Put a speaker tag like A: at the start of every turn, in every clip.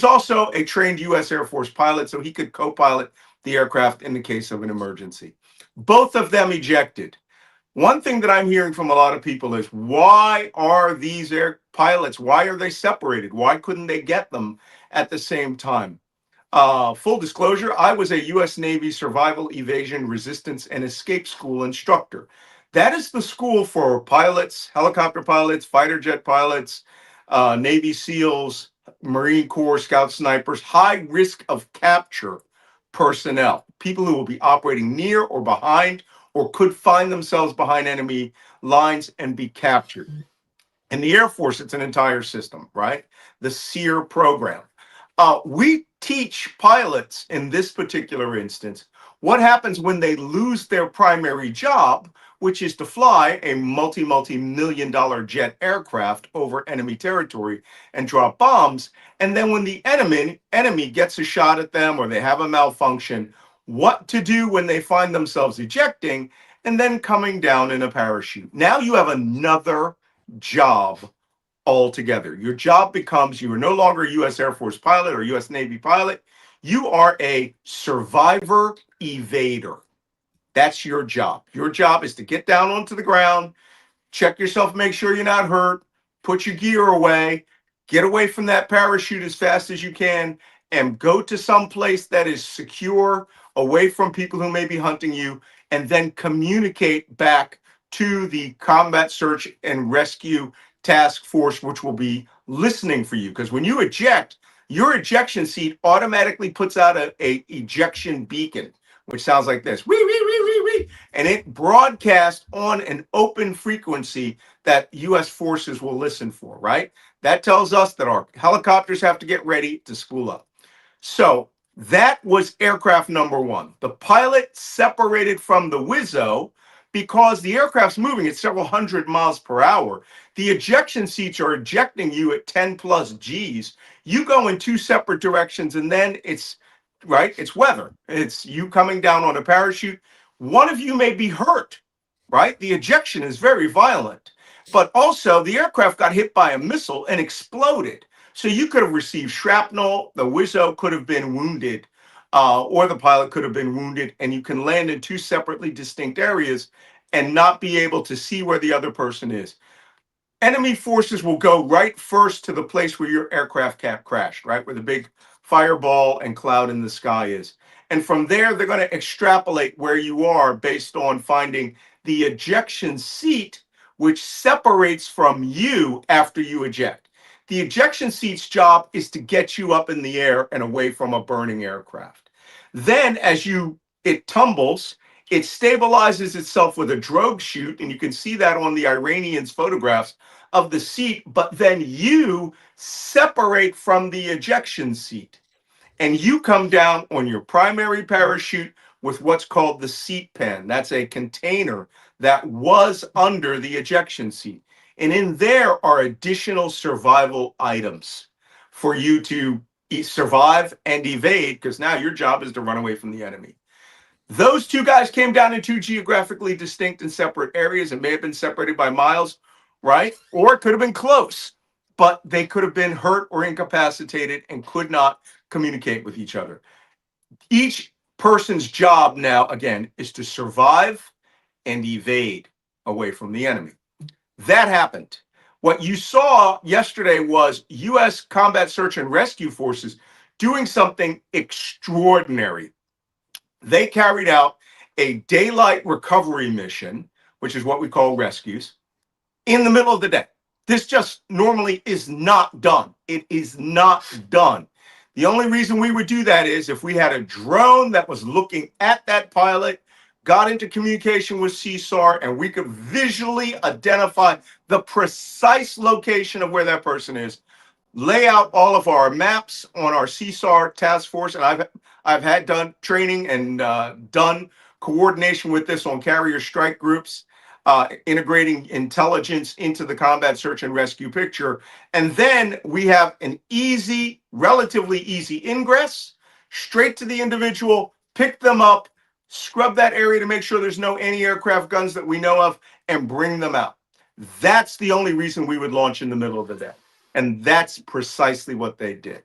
A: also a trained U.S. Air Force pilot, so he could co-pilot the aircraft in the case of an emergency. Both of them ejected. One thing that I'm hearing from a lot of people is, why are these air pilots, why are they separated? Why couldn't they get them at the same time? Full disclosure, I was a U.S. Navy Survival, Evasion, Resistance, and Escape School instructor. That is the school for pilots, helicopter pilots, fighter jet pilots, Navy SEALs, Marine Corps, Scout Snipers, high risk of capture personnel, people who will be operating near or behind or could find themselves behind enemy lines and be captured. In the Air Force, it's an entire system, right? The SEER program. We teach pilots in this particular instance what happens when they lose their primary job, which is to fly a multi-million dollar jet aircraft over enemy territory and drop bombs. And then when the enemy gets a shot at them or they have a malfunction, what to do when they find themselves ejecting and then coming down in a parachute. Now you have another job altogether. Your job becomes, you are no longer a U.S. Air Force pilot or U.S. Navy pilot. You are a survivor evader. That's your job. Your job is to get down onto the ground, check yourself, make sure you're not hurt, put your gear away, get away from that parachute as fast as you can, and go to some place that is secure, away from people who may be hunting you, and then communicate back to the combat search and rescue task force, which will be listening for you. Because when you eject, your ejection seat automatically puts out a ejection beacon, which sounds like this, wee, wee, wee, wee, wee, and it broadcasts on an open frequency that U.S. forces will listen for, right? That tells us that our helicopters have to get ready to spool up. So that was aircraft number one. The pilot separated from the Wizzo because the aircraft's moving at several hundred miles per hour. The ejection seats are ejecting you at 10 plus Gs. You go in two separate directions, and then it's weather. It's you coming down on a parachute. One of you may be hurt, right? The ejection is very violent, but also the aircraft got hit by a missile and exploded. So you could have received shrapnel, the Wizzo could have been wounded, or the pilot could have been wounded, and you can land in two separately distinct areas and not be able to see where the other person is. Enemy forces will go right first to the place where your aircraft crashed, right? Where the big fireball and cloud in the sky is. And from there, they're going to extrapolate where you are based on finding the ejection seat, which separates from you after you eject. The ejection seat's job is to get you up in the air and away from a burning aircraft. Then as it tumbles, it stabilizes itself with a drogue chute, and you can see that on the Iranians' photographs of the seat, but then you separate from the ejection seat, and you come down on your primary parachute with what's called the seat pen. That's a container that was under the ejection seat. And in there are additional survival items for you to survive and evade, because now your job is to run away from the enemy. Those two guys came down in two geographically distinct and separate areas and may have been separated by miles, right? Or it could have been close, but they could have been hurt or incapacitated and could not communicate with each other. Each person's job now, again, is to survive and evade away from the enemy. That happened. What you saw yesterday was U.S. Combat Search and Rescue Forces doing something extraordinary. They carried out a daylight recovery mission, which is what we call rescues, in the middle of the day. This just normally is not done. It is not done. The only reason we would do that is if we had a drone that was looking at that pilot, got into communication with CSAR, and we could visually identify the precise location of where that person is, lay out all of our maps on our CSAR task force, and I've had done training and done coordination with this on carrier strike groups, integrating intelligence into the combat search and rescue picture. And then we have an easy, relatively easy ingress, straight to the individual, pick them up, scrub that area to make sure there's no anti-aircraft guns that we know of, and bring them out. That's the only reason we would launch in the middle of the day. And that's precisely what they did.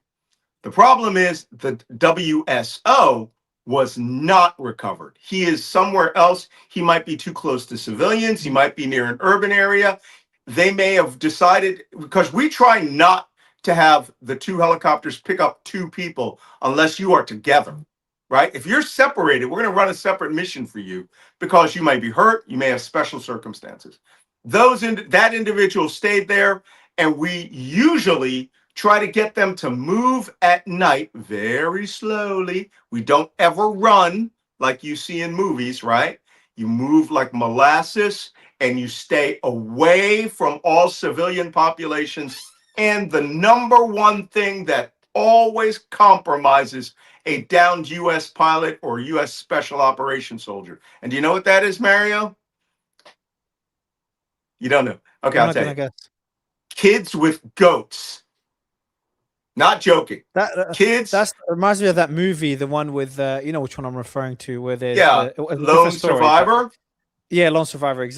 A: The problem is the WSO was not recovered. He is somewhere else. He might be too close to civilians. He might be near an urban area. They may have decided, because we try not to have the two helicopters pick up two people unless you are together, right? If you're separated, we're going to run a separate mission for you because you might be hurt. You may have special circumstances. That individual stayed there, and we usually try to get them to move at night very slowly. We don't ever run like you see in movies, right? You move like molasses, and you stay away from all civilian populations. And the number one thing that always compromises a downed U.S. pilot or U.S. special operations soldier. And do you know what that is, Mario? You don't know. Okay, I'll tell you.
B: Guess.
A: Kids with goats. Not joking. Kids.
B: That reminds me of that movie, the one with you know which one I'm referring to, where there's
A: Lone Survivor.
B: Yeah, Lone Survivor. Exactly.